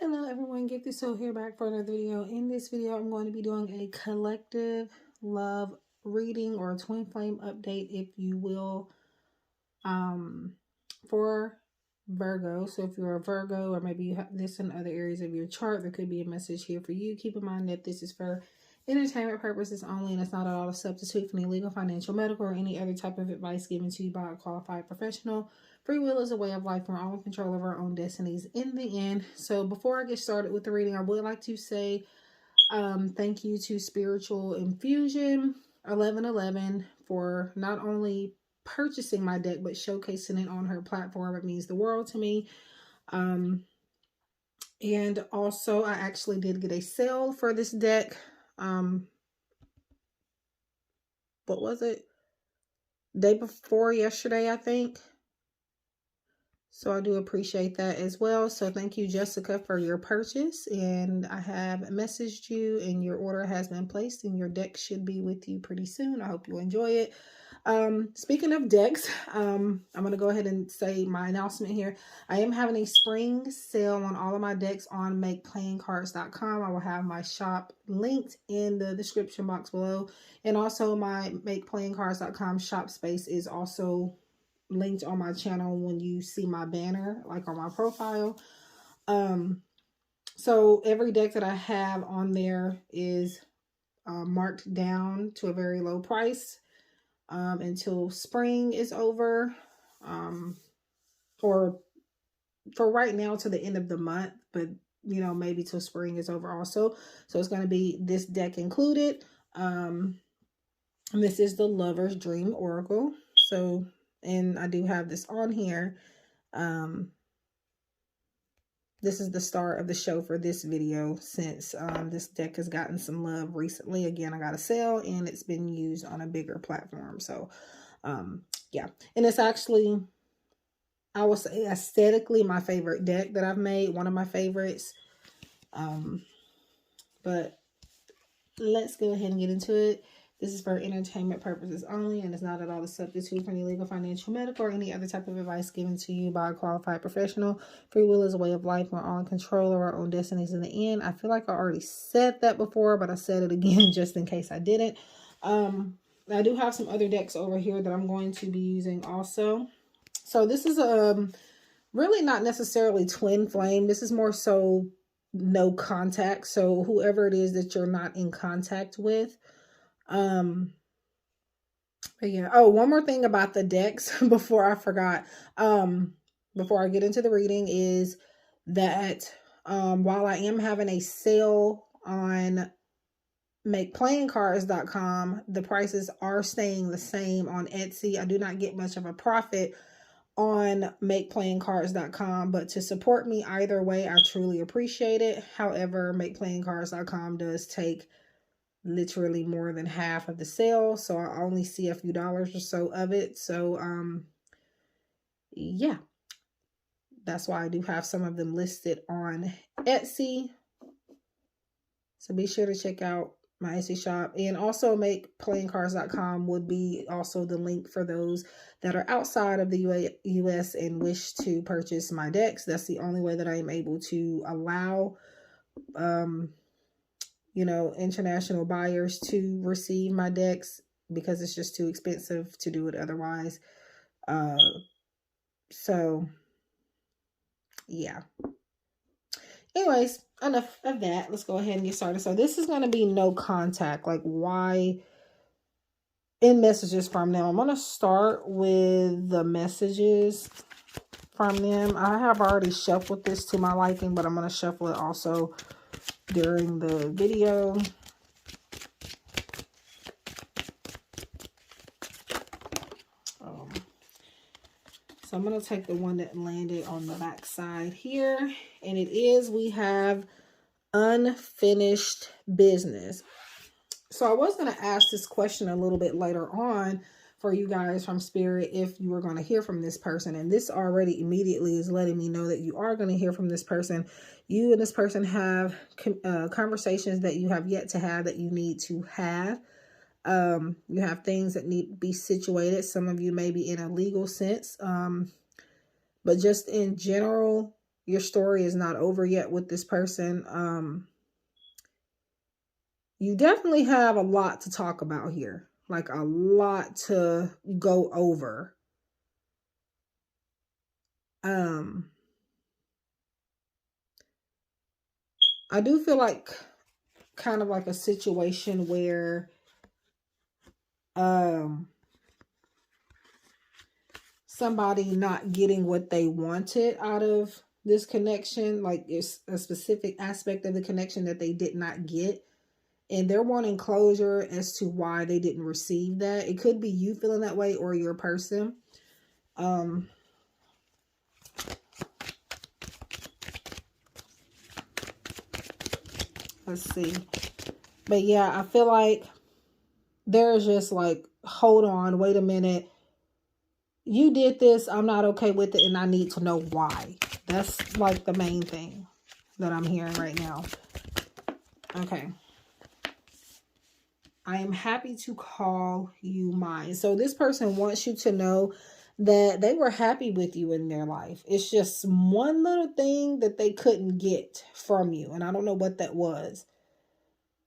Hello everyone, GiftedSoul here back for another video. In this video, I'm going to be doing a collective love reading or twin flame update, if you will, for Virgo. So if you're a Virgo, or maybe you have this in other areas of your chart, there could be a message here for you. Keep in mind that this is for entertainment purposes only, and it's not at all a substitute for any legal, financial, medical, or any other type of advice given to you by a qualified professional. Free will is a way of life. We're all in control of our own destinies in the end. So before I get started with the reading, I would like to say thank you to Spiritual Infusion 1111 for not only purchasing my deck but showcasing it on her platform. It means the world to me. And also I actually did get a sale for this deck. What was it? Day before yesterday, I think. So I do appreciate that as well. So thank you, Jessica, for your purchase. And I have messaged you and your order has been placed and your deck should be with you pretty soon. I hope you enjoy it. Speaking of decks, I'm going to go ahead and say my announcement here. I am having a spring sale on all of my decks on makeplayingcards.com. I will have my shop linked in the description box below. And also my makeplayingcards.com shop space is also linked on my channel when you see my banner, like on my profile. So every deck that I have on there is marked down to a very low price until spring is over, or for right now to the end of the month, but you know, maybe till spring is over also. So it's going to be this deck included. And this is the Lover's Dream Oracle. So, and I do have this on here. This is the start of the show for this video, since this deck has gotten some love recently. Again, I got a sale and it's been used on a bigger platform. So yeah, and it's actually, I would say, aesthetically my favorite deck that I've made, one of my favorites. But let's go ahead and get into it. This is for entertainment purposes only, and it's not at all a substitute for any legal, financial, medical, or any other type of advice given to you by a qualified professional. Free will is a way of life. We're all in control of our own destinies in the end. I feel like I already said that before, but I said it again just in case I didn't. I do have some other decks over here that I'm going to be using also. So this is really not necessarily twin flame. This is more so no contact. So whoever it is that you're not in contact with. But yeah. Oh, one more thing about the decks before I forgot. Before I get into the reading, is that while I am having a sale on makeplayingcards.com, the prices are staying the same on Etsy. I do not get much of a profit on makeplayingcards.com, but to support me either way, I truly appreciate it. However, makeplayingcards.com does take literally more than half of the sale, so I only see a few dollars or so of it. So yeah, that's why I do have some of them listed on Etsy. So be sure to check out my Etsy shop, and also makeplayingcards.com would be also the link for those that are outside of the US and wish to purchase my decks. That's the only way that I am able to allow you know, international buyers to receive my decks, because it's just too expensive to do it otherwise. So yeah. Anyways, enough of that. Let's go ahead and get started. So this is going to be no contact, like why in messages from them. I'm going to start with the messages from them. I have already shuffled this to my liking, but I'm going to shuffle it also during the video. So I'm going to take the one that landed on the back side here. And it is, we have unfinished business. So I was going to ask this question a little bit later on for you guys from Spirit, if you were going to hear from this person. And this already immediately is letting me know that you are going to hear from this person. You and this person have conversations that you have yet to have, that you need to have. You have things that need to be situated. Some of you may be in a legal sense, but just in general, your story is not over yet with this person. You definitely have a lot to talk about here, like a lot to go over. I do feel like kind of like a situation where somebody not getting what they wanted out of this connection, like it's a specific aspect of the connection that they did not get, and they're wanting closure as to why they didn't receive that. It could be you feeling that way or your person. Let's see. But yeah, I feel like there's just like, hold on, wait a minute. You did this, I'm not okay with it, and I need to know why. That's like the main thing that I'm hearing right now. Okay. I am happy to call you mine. So this person wants you to know that they were happy with you in their life. It's just one little thing that they couldn't get from you. And I don't know what that was.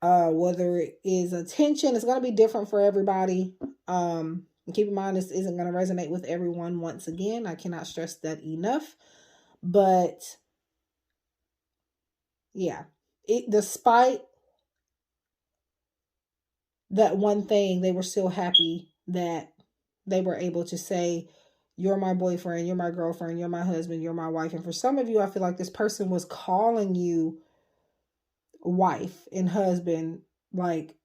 Whether it is attention, it's going to be different for everybody. Keep in mind, this isn't going to resonate with everyone. Once again, I cannot stress that enough. But yeah, despite that one thing, they were still happy that they were able to say, you're my boyfriend, you're my girlfriend, you're my husband, you're my wife. And for some of you, I feel like this person was calling you wife and husband, like,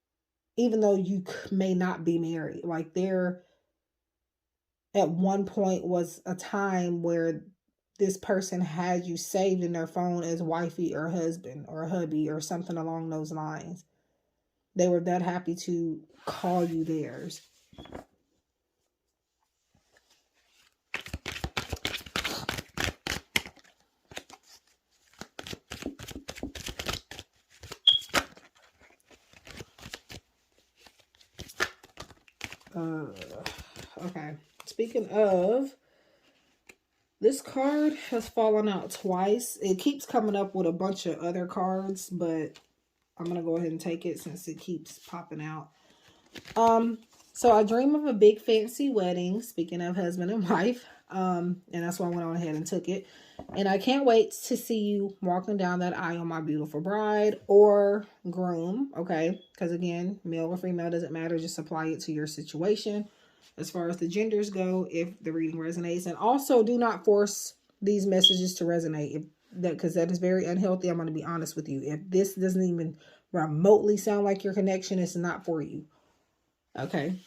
even though you may not be married. Like, there at one point was a time where this person had you saved in their phone as wifey or husband or hubby or something along those lines. They were that happy to call you theirs. Okay. Speaking of, this card has fallen out twice. It keeps coming up with a bunch of other cards, but I'm going to go ahead and take it since it keeps popping out. So I dream of a big fancy wedding, speaking of husband and wife. And that's why I went on ahead and took it. And I can't wait to see you walking down that aisle, my beautiful bride or groom. Okay. Because again, male or female doesn't matter. Just apply it to your situation as far as the genders go, if the reading resonates. And also do not force these messages to resonate, because that is very unhealthy. I'm going to be honest with you. If this doesn't even remotely sound like your connection, it's not for you. Okay.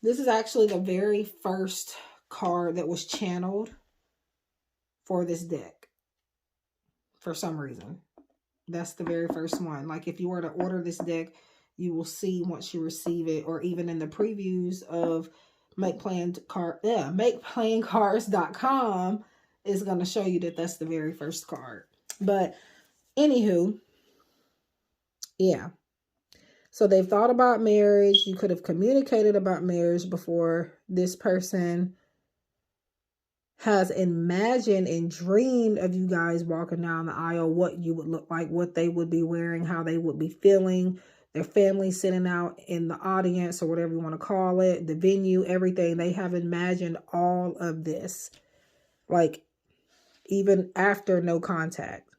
This is actually the very first card that was channeled for this deck. For some reason. That's the very first one. Like, if you were to order this deck, you will see once you receive it, or even in the previews of makeplayingcards.com is going to show you that that's the very first card. But anywho, yeah. So they've thought about marriage. You could have communicated about marriage before. This person has imagined and dreamed of you guys walking down the aisle, what you would look like, what they would be wearing, how they would be feeling, their family sitting out in the audience or whatever you want to call it, the venue, everything. They have imagined all of this, like even after no contact.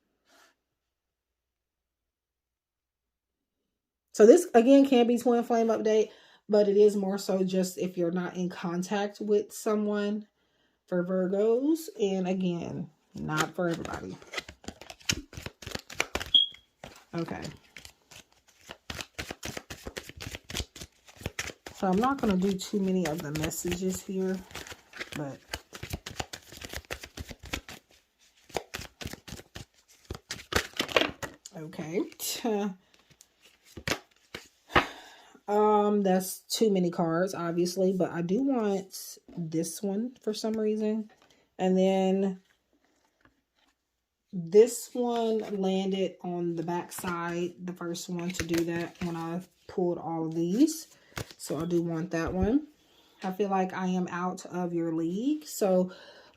So this, again, can be twin flame update, but it is more so just if you're not in contact with someone for Virgos. And again, not for everybody. Okay. So I'm not going to do too many of the messages here, but okay. That's too many cards, obviously, but I do want this one for some reason. And then this one landed on the back side, the first one to do that when I pulled all of these. So I do want that one. I feel like I am out of your league. So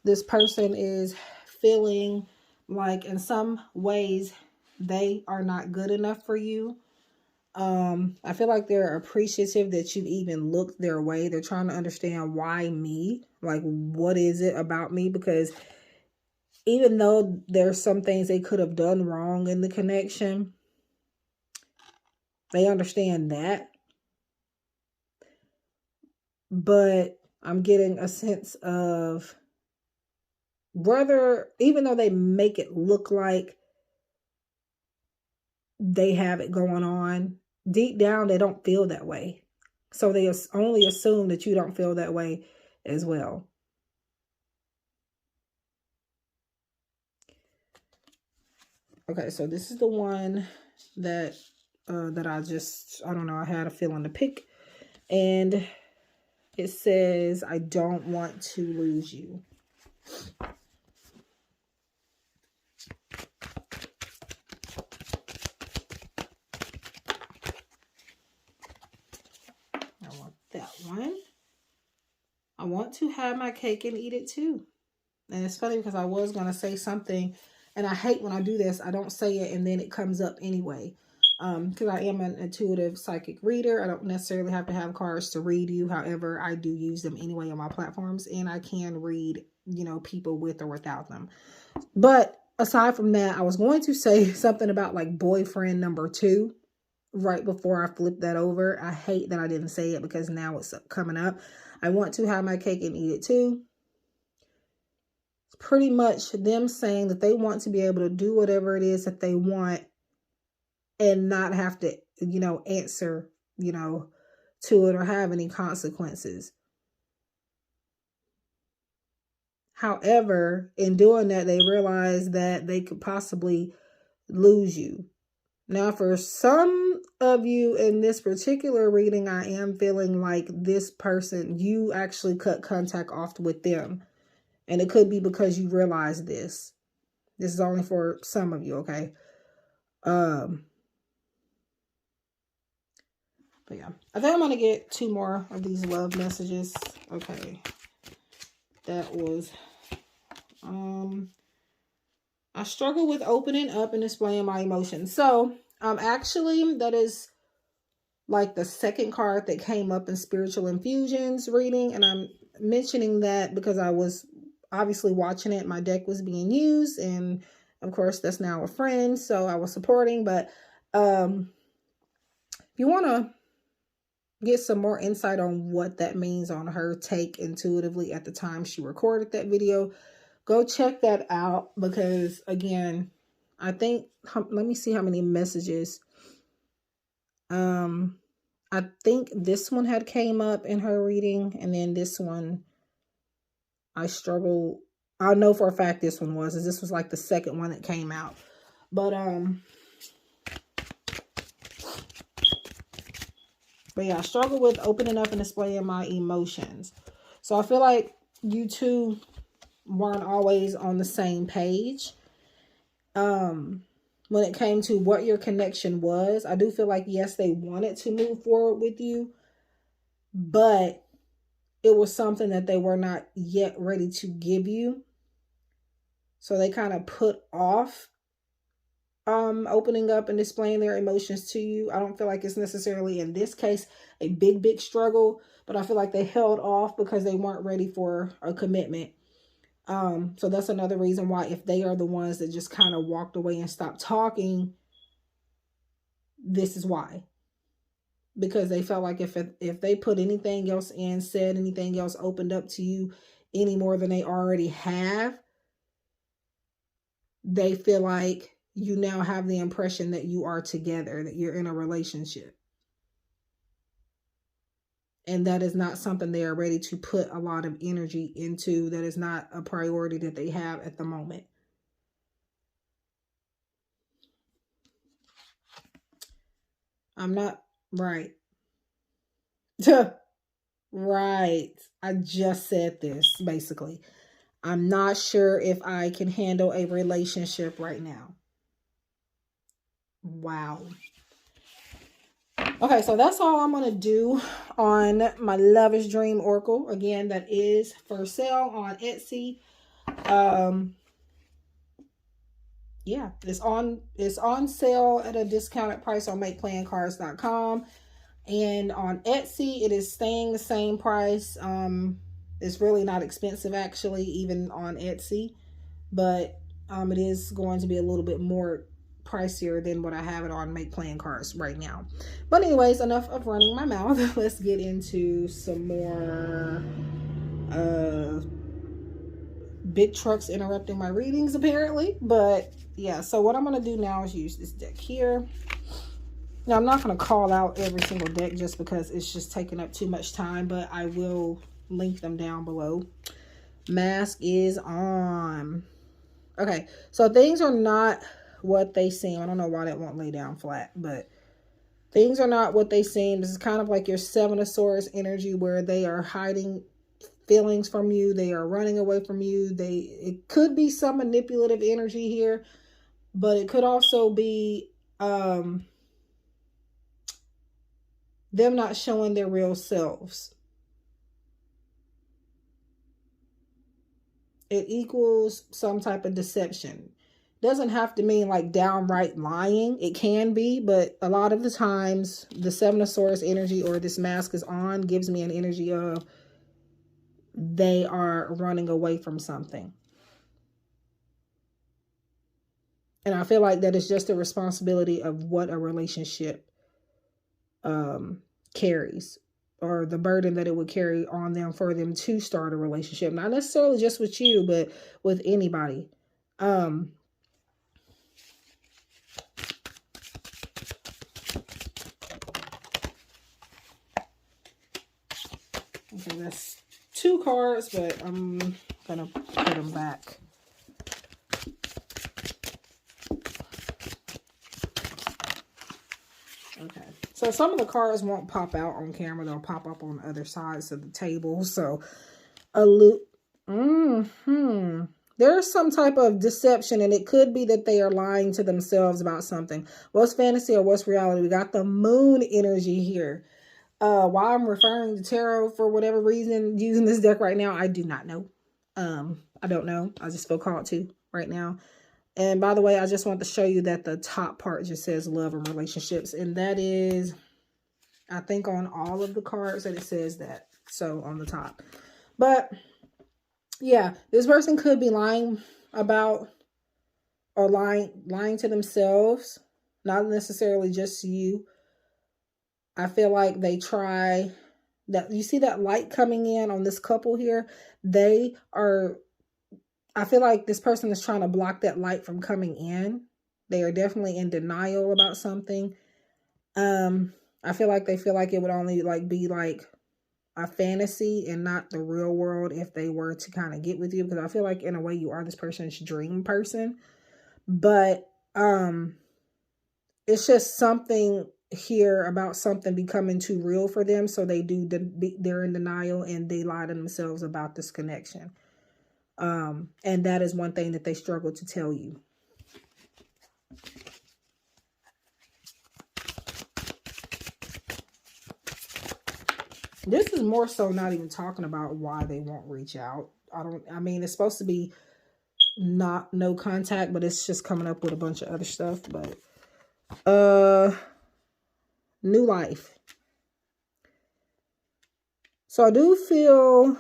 this person is feeling like in some ways they are not good enough for you. I feel like they're appreciative that you even looked their way. They're trying to understand why me, like what is it about me? Because even though there's some things they could have done wrong in the connection, they understand that. But I'm getting a sense of whether, even though they make it look like they have it going on, deep down they don't feel that way. So they only assume that you don't feel that way as well. Okay, so this is the one that I don't know, I had a feeling to pick. And it says, I don't want to lose you. I want that one. I want to have my cake and eat it too. And it's funny because I was going to say something, and I hate when I do this. I don't say it and then it comes up anyway. Because I am an intuitive psychic reader. I don't necessarily have to have cards to read you. However, I do use them anyway on my platforms, and I can read, you know, people with or without them. But aside from that, I was going to say something about like boyfriend number 2 right before I flipped that over. I hate that I didn't say it because now it's coming up. I want to have my cake and eat it too. It's pretty much them saying that they want to be able to do whatever it is that they want and not have to, you know, answer, you know, to it or have any consequences. However, in doing that, they realize that they could possibly lose you. Now, for some of you in this particular reading, I am feeling like this person, you actually cut contact off with them. And it could be because you realize this. This is only for some of you, okay? But yeah, I think I'm going to get 2 more of these love messages. Okay. That was, I struggle with opening up and displaying my emotions. So, actually, that is like the second card that came up in Spiritual Infusions reading. And I'm mentioning that because I was obviously watching it. My deck was being used. And of course, that's now a friend. So I was supporting. But if you want to get some more insight on what that means on her take intuitively at the time she recorded that video, go check that out. Because again, I think, let me see how many messages. I think this one had came up in her reading, and then this one I struggled. I know for a fact this one was, as this was like the second one that came out. But yeah, I struggle with opening up and displaying my emotions. So I feel like you two weren't always on the same page. When it came to what your connection was, I do feel like, yes, they wanted to move forward with you, but it was something that they were not yet ready to give you. So they kind of put off opening up and displaying their emotions to you. I don't feel like it's necessarily in this case a big struggle, but I feel like they held off because they weren't ready for a commitment. So that's another reason why, if they are the ones that just kind of walked away and stopped talking, this is why. Because they felt like if they put anything else in, said anything else, opened up to you any more than they already have, they feel like you now have the impression that you are together, that you're in a relationship. And that is not something they are ready to put a lot of energy into. That is not a priority that they have at the moment. I'm not right. Right. I just said this, basically. I'm not sure if I can handle a relationship right now. Wow. Okay, so that's all I'm going to do on my Lover's Dream Oracle. Again, that is for sale on Etsy. Yeah, it's on sale at a discounted price on makeplancards.com, and on Etsy it is staying the same price. It's really not expensive actually, even on Etsy, but it is going to be a little bit more pricier than what I have it on Make Plan Cards right now. But anyways, enough of running my mouth. Let's get into some more big trucks interrupting my readings apparently. But yeah, so what I'm going to do now is use this deck here. Now, I'm not going to call out every single deck just because it's just taking up too much time, but I will link them down below. Mask is on. Okay, so things are not what they seem. I don't know why that won't lay down flat, but things are not what they seem. This is kind of like your Seven of Swords energy, where they are hiding feelings from you. They are running away from you. It could be some manipulative energy here, but it could also be them not showing their real selves. It equals some type of deception. Doesn't have to mean like downright lying. It can be, but a lot of the times the Seven of Swords energy, or this mask is on, gives me an energy of they are running away from something. And I feel like that is just a responsibility of what a relationship carries, or the burden that it would carry on them for them to start a relationship. Not necessarily just with you, but with anybody. Okay, that's 2 cards, but I'm gonna put them back. Okay, so some of the cards won't pop out on camera. They'll pop up on other sides of the table. So a loop. There's some type of deception, and it could be that they are lying to themselves about something. What's fantasy or what's reality? We got the moon energy here. Why I'm referring to tarot for whatever reason using this deck right now, I do not know. I don't know. I just feel called to right now. And by the way, I just want to show you that the top part just says love and relationships. And that is, I think, on all of the cards that it says that. So on the top. But yeah, this person could be lying about, or lying to themselves. Not necessarily just you. I feel like they try that. You see that light coming in on this couple here? They are, I feel like this person is trying to block that light from coming in. They are definitely in denial about something. I feel like they feel like it would only be like a fantasy and not the real world if they were to kind of get with you, because I feel like in a way you are this person's dream person. But it's just something here about something becoming too real for them, so they're in denial and they lie to themselves about this connection. And that is one thing that they struggle to tell you. This is more so not even talking about why they won't reach out. I mean, it's supposed to be no contact, but it's just coming up with a bunch of other stuff. But new life. So I do feel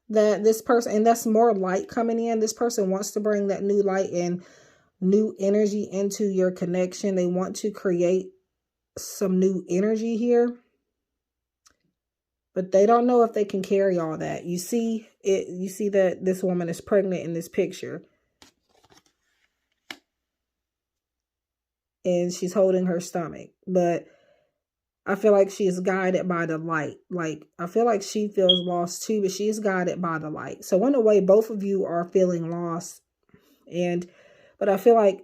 that this person, and that's more light coming in. This person wants to bring that new light and new energy into your connection. They want to create some new energy here, but they don't know if they can carry all that. You see it. You see that this woman is pregnant in this picture, and she's holding her stomach, but I feel like she is guided by the light. Like, I feel like she feels lost too, but she is guided by the light. So in a way, both of you are feeling lost. But I feel like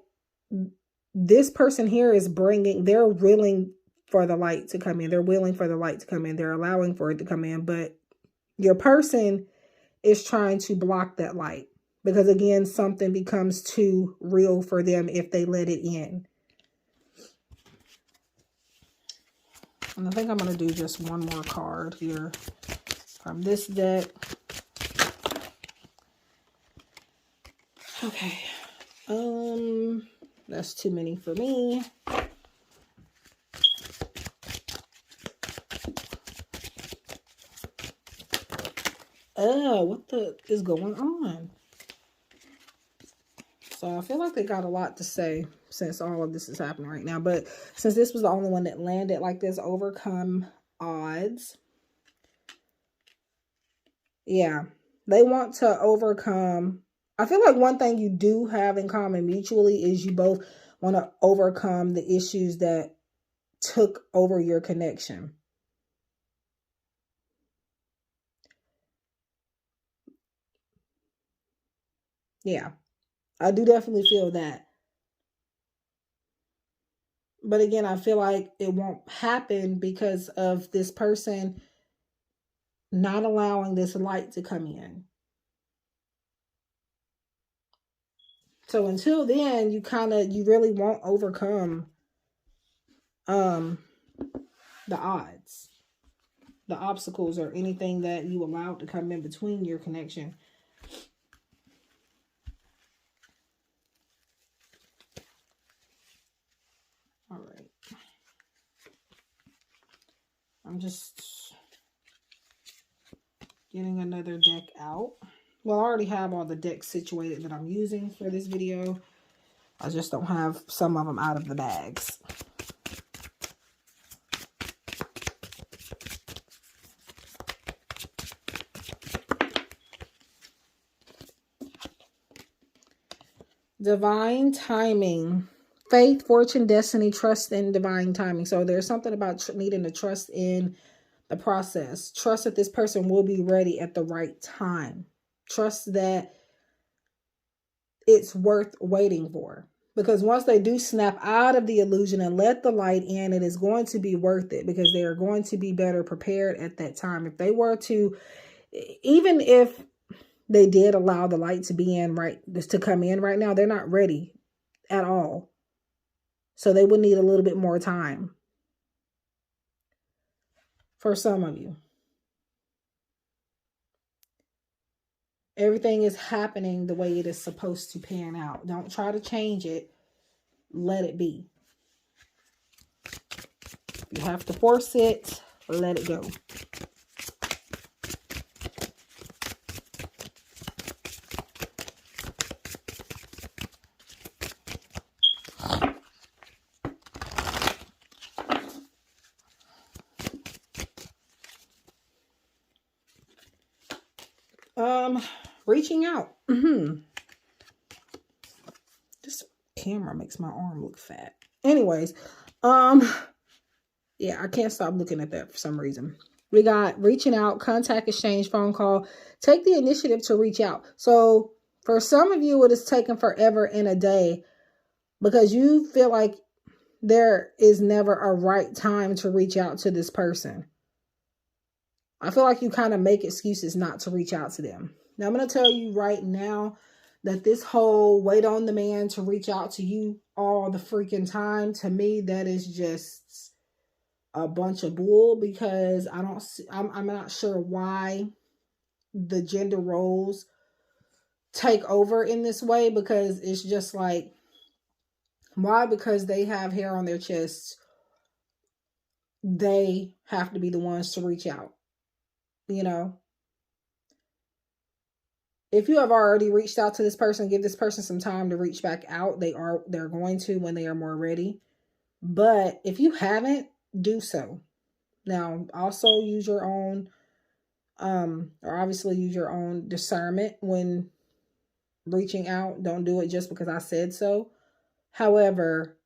this person here is they're willing for the light to come in. They're willing for the light to come in. They're allowing for it to come in. But your person is trying to block that light, because again, something becomes too real for them if they let it in. And I think I'm going to do just one more card here from this deck. Okay. That's too many for me. What the is going on? So I feel like they got a lot to say since all of this is happening right now. But since this was the only one that landed like this, overcome odds. Yeah. They want to overcome. I feel like one thing you do have in common mutually is you both want to overcome the issues that took over your connection. Yeah. I do definitely feel that. But again, I feel like it won't happen because of this person not allowing this light to come in. So until then, you really won't overcome the odds, the obstacles, or anything that you allowed to come in between your connection. All right. I'm just getting another deck out. Well, I already have all the decks situated that I'm using for this video. I just don't have some of them out of the bags. Divine timing. Faith, fortune, destiny, trust in divine timing. So there's something about needing to trust in the process. Trust that this person will be ready at the right time. Trust that it's worth waiting for. Because once they do snap out of the illusion and let the light in, it is going to be worth it because they are going to be better prepared at that time. If they were to, even if they did allow the light to be in to come in right now, they're not ready at all. So they would need a little bit more time for some of you. Everything is happening the way it is supposed to pan out. Don't try to change it. Let it be. If you have to force it, let it go. Reaching out. This camera makes my arm look fat. Anyways, yeah, I can't stop looking at that for some reason. We got reaching out, contact, exchange, phone call. Take the initiative to reach out. So for some of you, it has taken forever and a day because you feel like there is never a right time to reach out to this person. I feel like you kind of make excuses not to reach out to them. Now, I'm going to tell you right now that this whole wait on the man to reach out to you all the freaking time, to me, that is just a bunch of bull because I'm not sure why the gender roles take over in this way, because it's just like, why? Because they have hair on their chests, they have to be the ones to reach out, you know? If you have already reached out to this person, give this person some time to reach back out. They're going to when they are more ready. But if you haven't, do so. Now, also use your own, or obviously use your own discernment when reaching out. Don't do it just because I said so. However,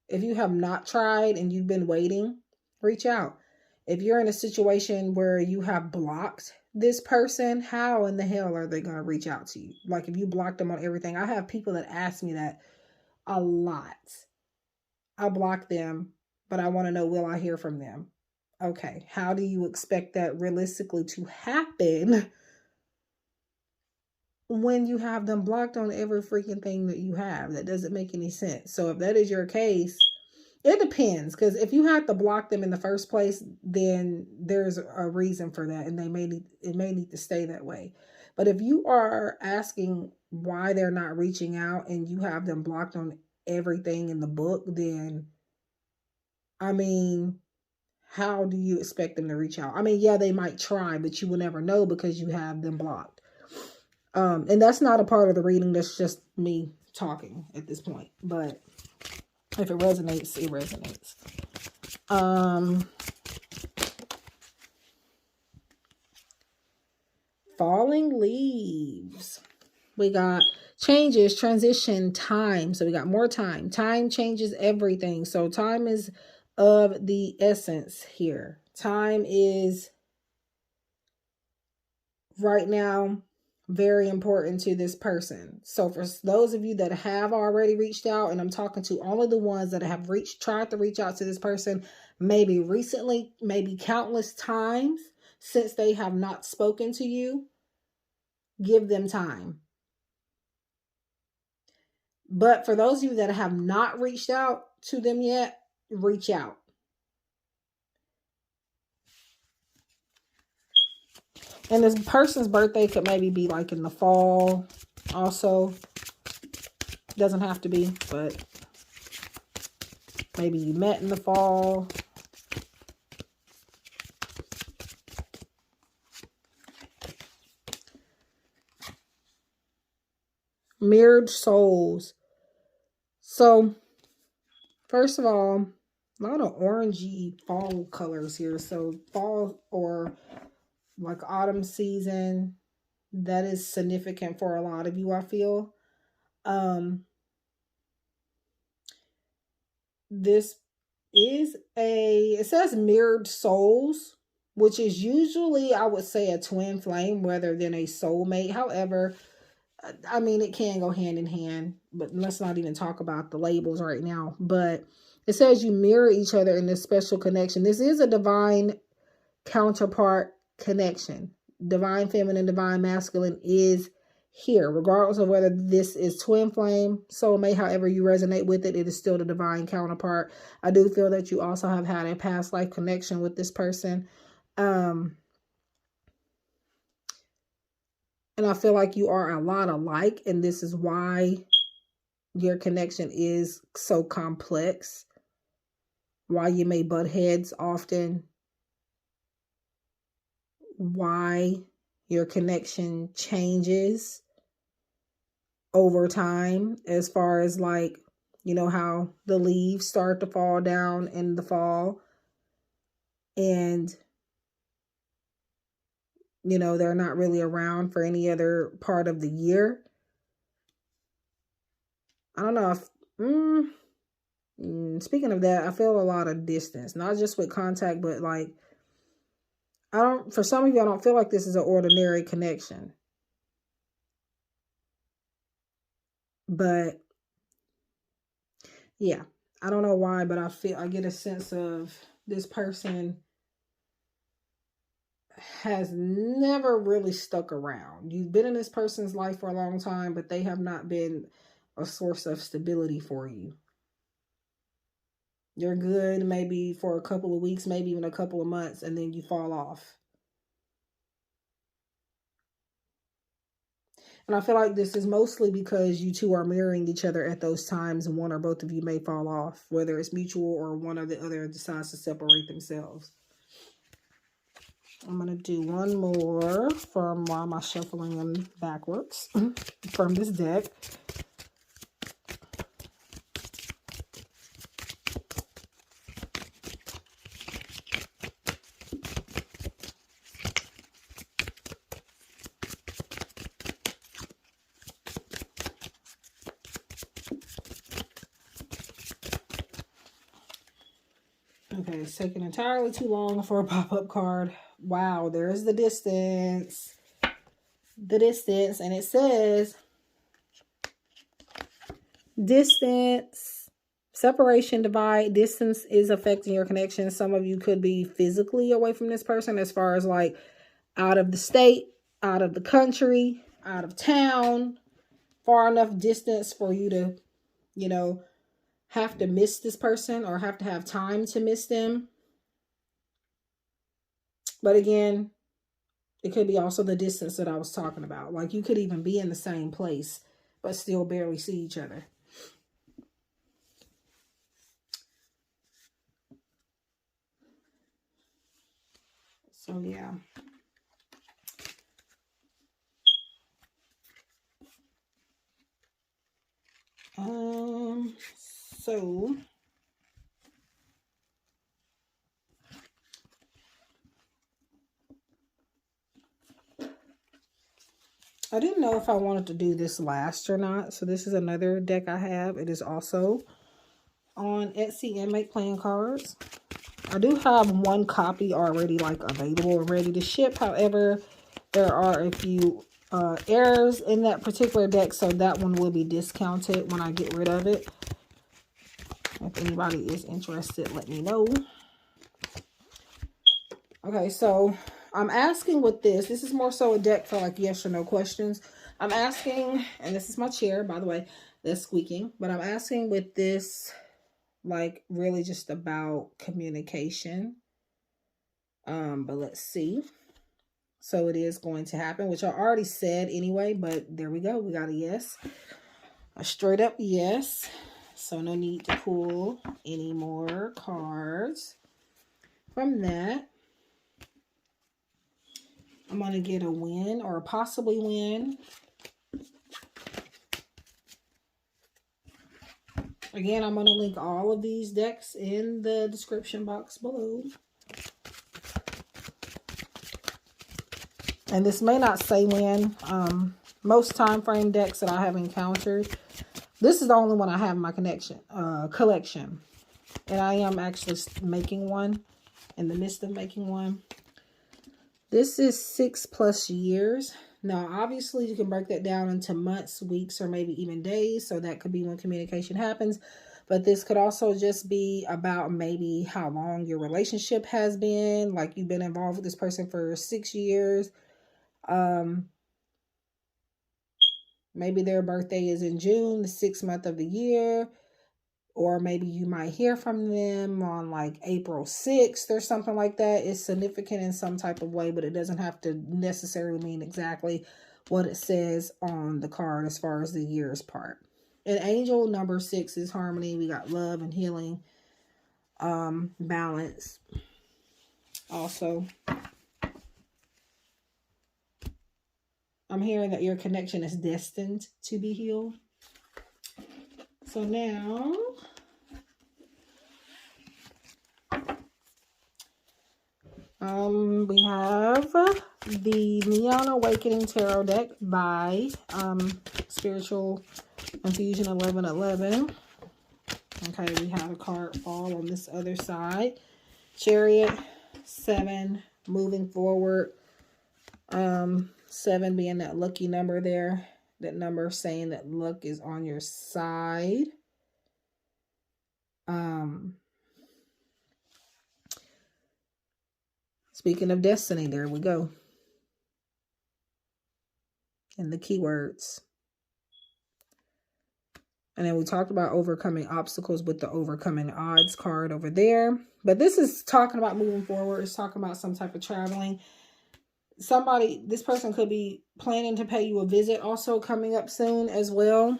if you have not tried and you've been waiting, reach out. If you're in a situation where you have blocked this person, how in the hell are they going to reach out to you? Like if you blocked them on everything. I have people that ask me that a lot. I block them, but I want to know, will I hear from them? Okay, how do you expect that realistically to happen when you have them blocked on every freaking thing that you have? That doesn't make any sense. So if that is your case, it depends, because if you have to block them in the first place, then there's a reason for that, and it may need to stay that way. But if you are asking why they're not reaching out and you have them blocked on everything in the book, then I mean, how do you expect them to reach out? I mean, yeah, they might try, but you will never know because you have them blocked. And that's not a part of the reading. That's just me talking at this point. But if it resonates, it resonates. Falling leaves. We got changes, transition, time. So we got more time. Time changes everything. So time is of the essence here. Time is right now very important to this person. So for those of you that have already reached out, and I'm talking to all of the ones that have tried to reach out to this person, maybe recently, maybe countless times since they have not spoken to you, give them time. But for those of you that have not reached out to them yet, reach out. And this person's birthday could maybe be like in the fall also. Doesn't have to be, but maybe you met in the fall. Mirrored souls. So, first of all, a lot of orangey fall colors here. So, fall or like autumn season, that is significant for a lot of you, I feel. This is it says mirrored souls, which is usually, I would say, a twin flame rather than a soulmate. However, I mean, it can go hand in hand, but let's not even talk about the labels right now. But it says you mirror each other in this special connection. This is a divine counterpart connection. Divine feminine, divine masculine is here, regardless of whether this is twin flame, soulmate, however you resonate with it, it is still the divine counterpart. I do feel that you also have had a past life connection with this person. And I feel like you are a lot alike, and this is why your connection is so complex, why you may butt heads often, why your connection changes over time, as far as like, you know, how the leaves start to fall down in the fall and, you know, they're not really around for any other part of the year. I don't know if, speaking of that, I feel a lot of distance, not just with contact, but like, for some of you, I don't feel like this is an ordinary connection. But yeah, I don't know why, but I get a sense of this person has never really stuck around. You've been in this person's life for a long time, but they have not been a source of stability for you. You're good maybe for a couple of weeks, maybe even a couple of months, and then you fall off. And I feel like this is mostly because you two are mirroring each other at those times, and one or both of you may fall off, whether it's mutual or one or the other decides to separate themselves. I'm going to do one more from while am I shuffling them backwards from this deck. Okay, it's taking entirely too long for a pop-up card. Wow, there's the distance. The distance, and it says distance, separation, divide. Distance is affecting your connection. Some of you could be physically away from this person, as far as like out of the state, out of the country, out of town, far enough distance for you to, you know, have to miss this person or have to have time to miss them. But again, It could be also the distance that I was talking about. Like you could even be in the same place, but still barely see each other. So yeah. So I didn't know if I wanted to do this last or not. So this is another deck I have. It is also on Etsy and Make Playing Cards. I do have one copy already like available and ready to ship. However, there are a few errors in that particular deck, so that one will be discounted when I get rid of it. If anybody is interested, let me know. Okay, so I'm asking with this. This is more so a deck for like yes or no questions. I'm asking, and this is my chair, by the way, that's squeaking. But I'm asking with this, like really just about communication. But let's see. So it is going to happen, which I already said anyway, but there we go. We got a yes. A straight up yes. So no need to pull any more cards from that. I'm going to get a win or a possibly win. Again, I'm going to link all of these decks in the description box below. And this may not say when. Most time frame decks that I have encountered, this is the only one I have in my collection. And I am actually making one, in the midst of making one. This is 6+ years. Now, obviously, you can break that down into months, weeks, or maybe even days. So that could be when communication happens. But this could also just be about maybe how long your relationship has been. Like you've been involved with this person for 6 years. Maybe their birthday is in June, the 6th month of the year. Or maybe you might hear from them on like April 6th or something like that. It's significant in some type of way, but it doesn't have to necessarily mean exactly what it says on the card as far as the years part. And angel number 6 is harmony. We got love and healing, balance. Also, I'm hearing that your connection is destined to be healed. So now, we have the Neon Awakening Tarot deck by Spiritual Infusion 1111. Okay, we have a card fall on this other side. Chariot, 7, moving forward. 7 being that lucky number there. That number saying that luck is on your side. Speaking of destiny, there we go. And the keywords. And then we talked about overcoming obstacles with the overcoming odds card over there. But this is talking about moving forward. It's talking about some type of traveling. This person could be planning to pay you a visit also coming up soon as well.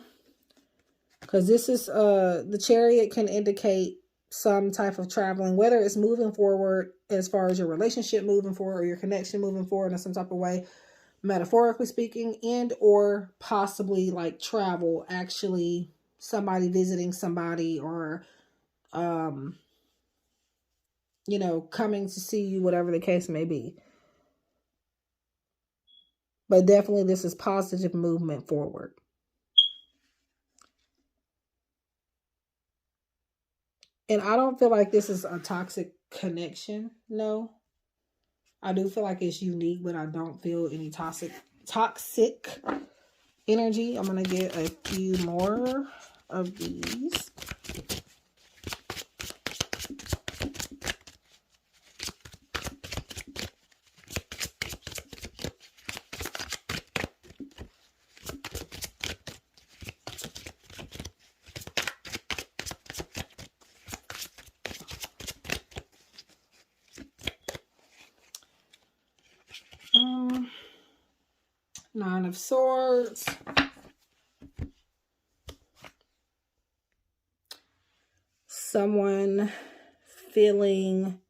Because this is, the Chariot can indicate some type of traveling, whether it's moving forward as far as your relationship moving forward or your connection moving forward in some type of way, metaphorically speaking, and or possibly like travel, actually somebody visiting somebody or, you know, coming to see you, whatever the case may be. But definitely this is positive movement forward. And I don't feel like this is a toxic connection. No. I do feel like it's unique, but I don't feel any toxic energy. I'm going to get a few more of these. Nine of Swords. Someone feeling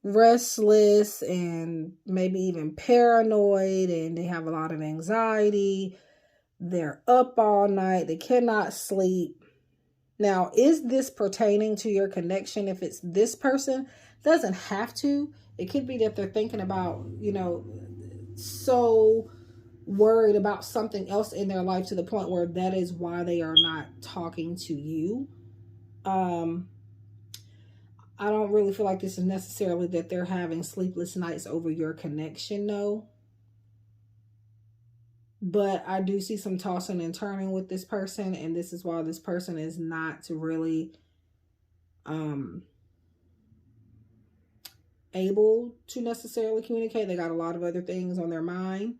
restless and maybe even paranoid, and they have a lot of anxiety. They're up all night. They cannot sleep. Now, is this pertaining to your connection? If it's this person, doesn't have to. It could be that they're thinking about, so worried about something else in their life to the point where that is why they are not talking to you. I don't really feel like this is necessarily that they're having sleepless nights over your connection, no. But I do see some tossing and turning with this person, and this is why this person is not really able to necessarily communicate. They got a lot of other things on their mind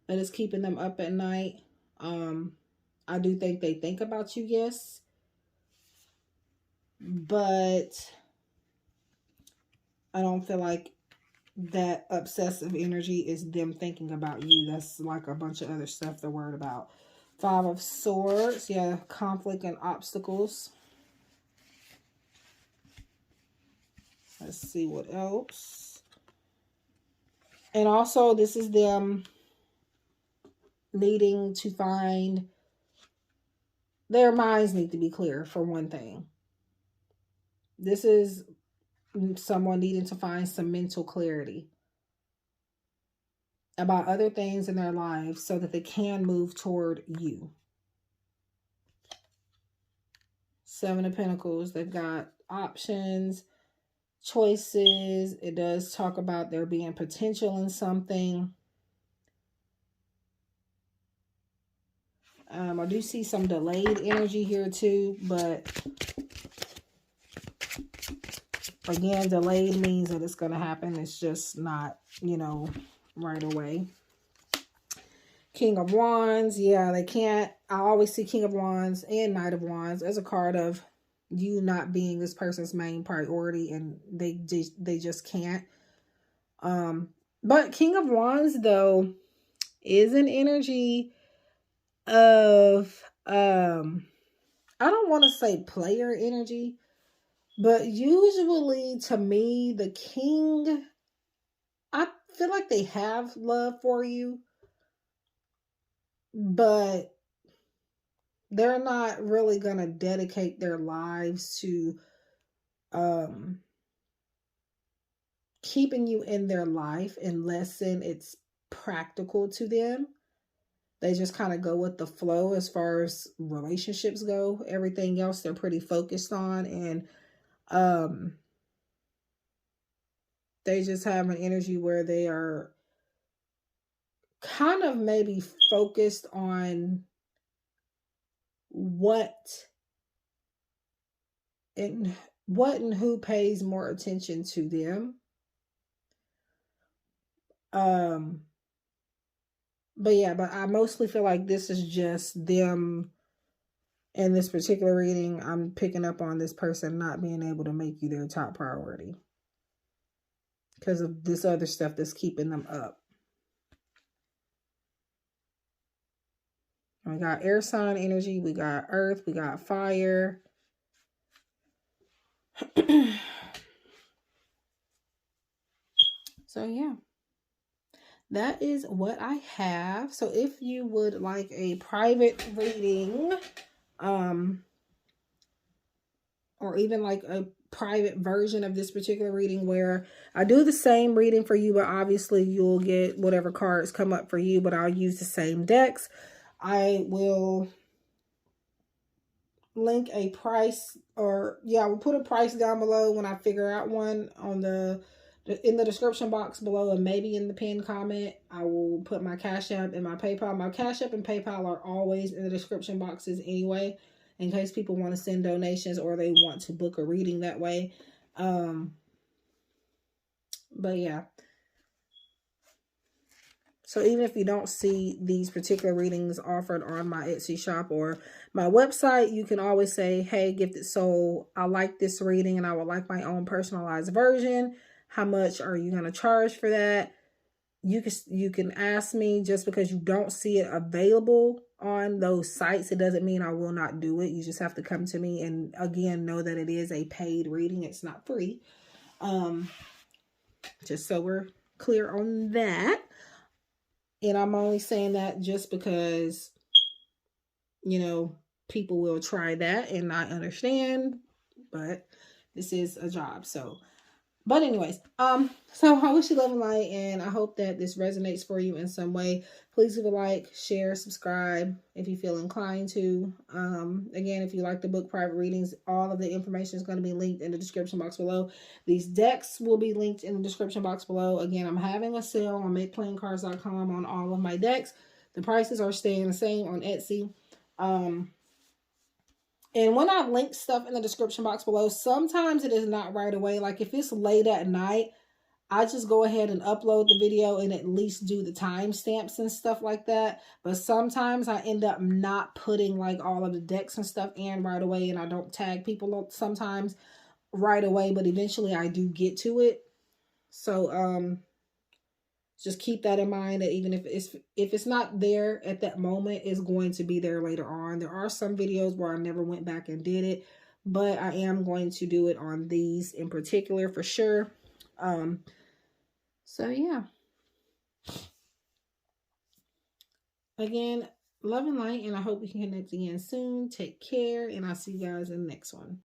that is keeping them up at night. I do think they think about you, yes. But I don't feel like that obsessive energy is them thinking about you. That's like a bunch of other stuff they're worried about. Five of Swords. Yeah, conflict and obstacles. Let's see what else. And also, this is them needing to find... Their minds need to be clear, for one thing. This is someone needing to find some mental clarity about other things in their lives so that they can move toward you. Seven of Pentacles. They've got options, choices. It does talk about there being potential in something. I do see some delayed energy here too, but again, delayed means that it's going to happen. It's just not, right away. King of Wands. Yeah, they can't. I always see King of Wands and Knight of Wands as a card of you not being this person's main priority, and they just can't. But King of Wands, though, is an energy of, I don't want to say player energy, but usually to me, the king, I feel like they have love for you, but they're not really going to dedicate their lives to keeping you in their life unless it's practical to them. They just kind of go with the flow as far as relationships go. Everything else they're pretty focused on, and they just have an energy where they are kind of maybe focused on what and who pays more attention to them. But I mostly feel like this is just them. In this particular reading, I'm picking up on this person not being able to make you their top priority because of this other stuff that's keeping them up. We got air sign energy, we got earth, we got fire. So yeah, that is what I have. So if you would like a private reading, or even like a private version of this particular reading where I do the same reading for you, but obviously you'll get whatever cards come up for you, but I'll use the same decks. I will link a price, or I will put a price down below when I figure out one on in the description box below, and maybe in the pinned comment. I will put my Cash App and my PayPal. My Cash App and PayPal are always in the description boxes anyway, in case people want to send donations or they want to book a reading that way. But yeah. So even if you don't see these particular readings offered on my Etsy shop or my website, you can always say, hey, Gifted Soul, I like this reading and I would like my own personalized version. How much are you going to charge for that? you can ask me. Just because you don't see it available on those sites, it doesn't mean I will not do it. You just have to come to me, and again, know that it is a paid reading. It's not free. Just so we're clear on that. And I'm only saying that just because, you know, people will try that, and I understand, but this is a job. So, but anyways, so I wish you love and light, and I hope that this resonates for you in some way. Please leave a like, share, subscribe if you feel inclined to. Again, if you like the book Private Readings, all of the information is going to be linked in the description box below. These decks will be linked in the description box below. Again, I'm having a sale on MakePlayingCards.com on all of my decks. The prices are staying the same on Etsy. And when I link stuff in the description box below, sometimes it is not right away. Like if it's late at night, I just go ahead and upload the video and at least do the timestamps and stuff like that. But sometimes I end up not putting like all of the decks and stuff in right away, and I don't tag people sometimes right away, but eventually I do get to it. So just keep that in mind, that even if it's not there at that moment, it's going to be there later on. There are some videos where I never went back and did it, but I am going to do it on these in particular for sure. So yeah. Again, love and light, and I hope we can connect again soon. Take care, and I'll see you guys in the next one.